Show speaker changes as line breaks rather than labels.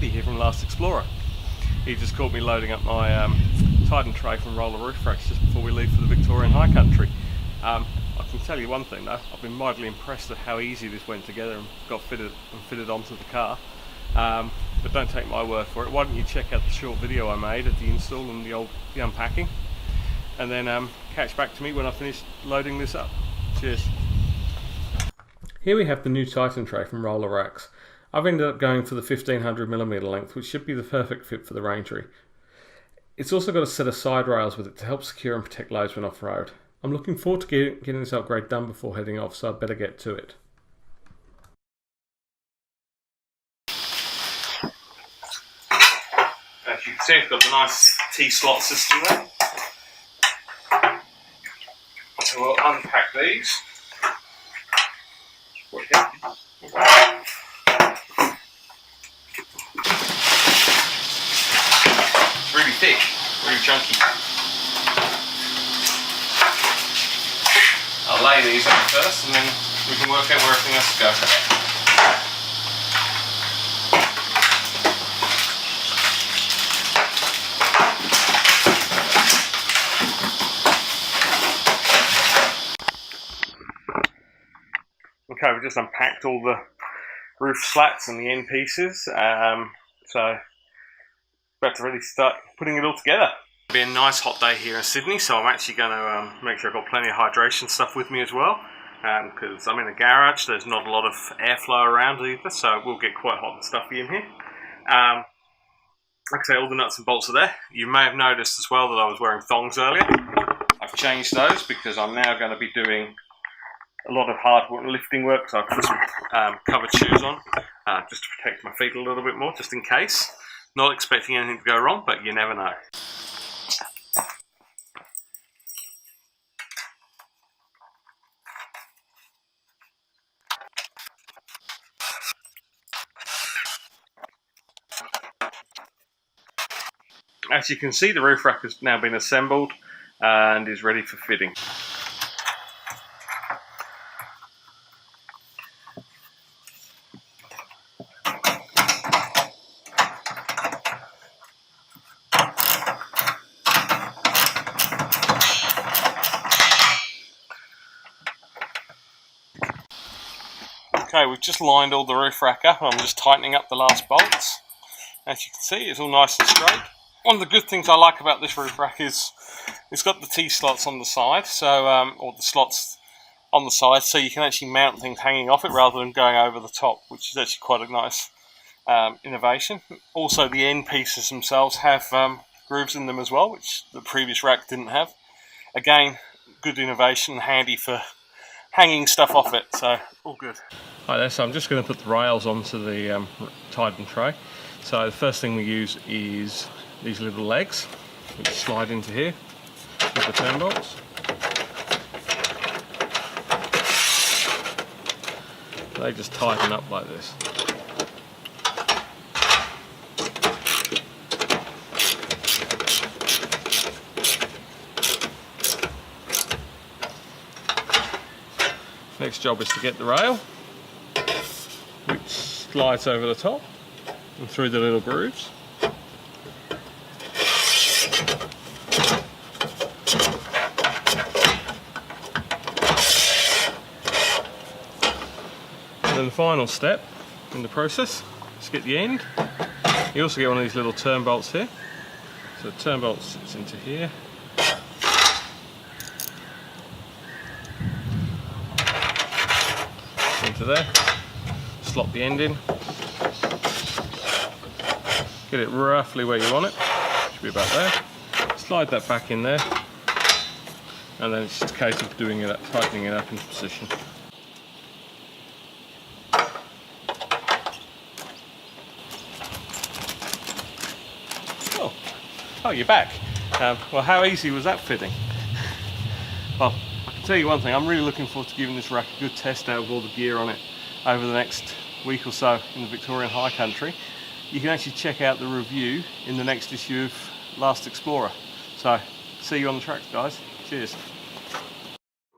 Andy here from Last Explorer. He just caught me loading up my Titan Tray from Rola roof racks just before we leave for the Victorian High Country. I can tell you one thing though, I've been mightily impressed at how easy this went together and got fitted onto the car. But don't take my word for it. Why don't you check out the short video I made of the install and the unpacking, and then catch back to me when I finish loading this up. Cheers. Here we have the new Titan Tray from Rola Racks. I've ended up going for the 1500mm length, which should be the perfect fit for the Rangie. It's also got a set of side rails with it to help secure and protect loads when off-road. I'm looking forward to getting this upgrade done before heading off, so I'd better get to it. As you can see, it's got the nice T-slot system there. So we'll unpack these. Really thick, really chunky. I'll lay these out first and then we can work out where everything has to go. Okay, we've just unpacked all the roof slats and the end pieces, so about to really start putting it all together. It'll be a nice hot day here in Sydney, so I'm actually going to make sure I've got plenty of hydration stuff with me as well, because I'm in a garage, there's not a lot of airflow around either, so it will get quite hot and stuffy in here. Like I say, all the nuts and bolts are there. You may have noticed as well that I was wearing thongs earlier. I've changed those because I'm now going to be doing a lot of hard lifting work, so I've put some covered shoes on just to protect my feet a little bit more, just in case. Not expecting anything to go wrong, but you never know. As you can see, the roof rack has now been assembled and is ready for fitting. Okay, we've just lined all the roof rack up and I'm just tightening up the last bolts. As you can see, it's all nice and straight. One of the good things I like about this roof rack is it's got the T-slots on the side, so or the slots on the side, so you can actually mount things hanging off it rather than going over the top, which is actually quite a nice innovation. Also, the end pieces themselves have grooves in them as well, which the previous rack didn't have. Again, good innovation, handy for hanging stuff off it, so all good. Hi there, so I'm just going to put the rails onto the Titan Tray. So the first thing we use is these little legs, which slide into here with the turn bolts. They just tighten up like this. Next job is to get the rail, which slides over the top and through the little grooves. And then the final step in the process is to get the end. You also get one of these little turn bolts here. So the turn bolt sits into here. Into there, slot the end in, get it roughly where you want it, should be about there, slide that back in there, and then it's just a case of doing it up, tightening it up into position. Oh, you're back. Well, how easy was that fitting? Well, I'll tell you one thing, I'm really looking forward to giving this rack a good test out of all the gear on it over the next week or so in the Victorian High Country. You can actually check out the review in the next issue of Last Explorer. So, see you on the tracks, guys. Cheers.